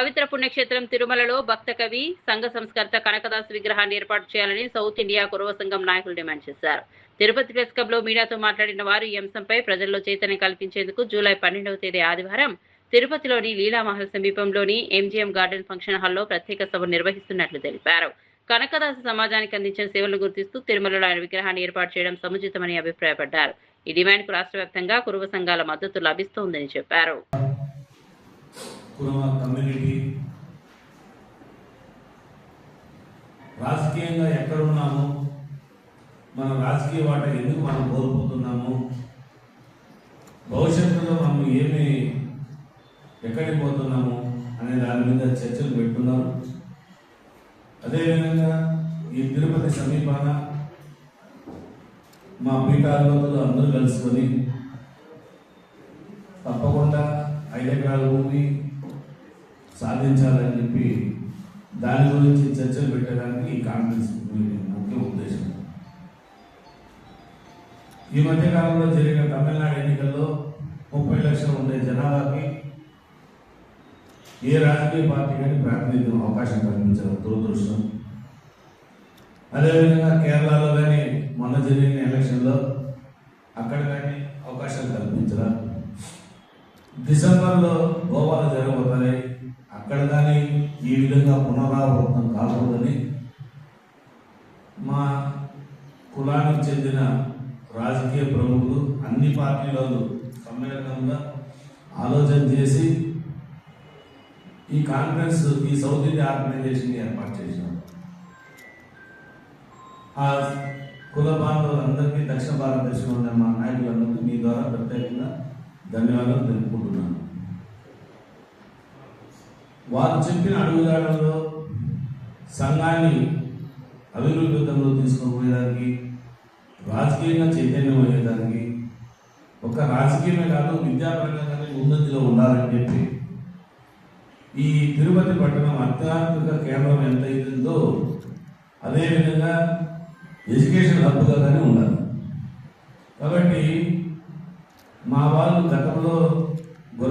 పవిత్ర పుణ్యక్షేత్రం తిరుమలలో భక్త కవి సంఘ సంస్కర్త కనకదాస్ విగ్రహాన్ని ఏర్పాటు చేయాలని సౌత్ ఇండియా కురవ సంఘం నాయకులు డిమాండ్ చేశారు. తిరుపతి ప్రెస్ క్లబ్ లో మీడియాతో మాట్లాడిన వారు ఈ అంశంపై ప్రజల్లో చైతన్యం కల్పించేందుకు జూలై 12వ తేదీ ఆదివారం తిరుపతిలోని లీలామహల్ సమీపంలోని ఎంజీఎం గార్డెన్ ఫంక్షన్ హాల్లో ప్రత్యేక సభ నిర్వహిస్తున్నట్లు తెలిపారు. కనకదాస సమాజానికి అందించిన సేవలను గుర్తిస్తూ తిరుమలలో ఆయన విగ్రహాన్ని ఏర్పాటు చేయడం సముచితమని అభిప్రాయపడ్డారు. ఈ డిమాండ్కు రాష్ట్ర వ్యాప్తంగా కురవ సంఘాల మద్దతు లభిస్తోందని చెప్పారు. కురవ కమ్యూనిటీ రాజకీయంగా ఎక్కడున్నాము, మన రాజకీయ వాట ఎందుకు మనం కోల్పోతున్నాము, భవిష్యత్తులో మనం ఎక్కడికి పోతున్నాము అనే దాని మీద చర్చలు పెట్టున్నారు. అదేవిధంగా ఈ తిరుపతి సమీపాన మా పీఠాధిపతులు అందరూ కలుసుకొని తప్పకుండా 5 ఎకరాల భూమి సాధించాలని చెప్పి దాని గురించి చర్చలు పెట్టడానికి ఈ కాన్ఫరెన్స్ ముఖ్య ఉద్దేశం. ఈ మధ్య కాలంలో జరిగిన తమిళనాడు ఎన్నికల్లో 30 లక్షలు ఉండే జనాభాకి ఏ రాజకీయ పార్టీ కానీ ప్రాతినిధ్యం అవకాశం కల్పించారు, దురదృష్టం. అదేవిధంగా కేరళలో కానీ మొన్న జరిగిన ఎలక్షన్లో అక్కడ కానీ అవకాశం కల్పించరా. డిసెంబర్లో గోవాలో జరగబోతాయి, అక్కడ కానీ ఈ విధంగా పునరావృతం కాకూడదని మా కులానికి చెందిన రాజకీయ ప్రముఖులు అన్ని పార్టీలలో సమ్మేళనంగా ఆలోచన చేసి ఈ కాన్ఫరెన్స్, ఈ సౌత్ ఇండియా ఆర్గనైజేషన్ ఏర్పాటు చేసినాం. ఆ కుల బాంధవులందరికీ దక్షిణ భారతదేశంలో ఉన్న మా నాయకులందరికీ మీ ద్వారా ప్రత్యేకంగా ధన్యవాదాలు తెలుపుకుంటున్నాను. వారు చెప్పిన అడుగుదాడల్లో సంఘాన్ని అభివృద్ధిలో తీసుకొని పోయేదానికి, రాజకీయంగా చైతన్యం అయ్యేదానికి, ఒక రాజకీయమే కాదు విద్యాపరంగా కానీ ఉన్నతిలో ఉండాలని చెప్పి ఈ తిరుపతి పట్టణం ఆధ్యాత్మిక కేంద్రం ఎంత అవుతుందో అదేవిధంగా ఎడ్యుకేషన్ హబ్గా కానీ ఉండాలి. కాబట్టి మా వాళ్ళు గతంలో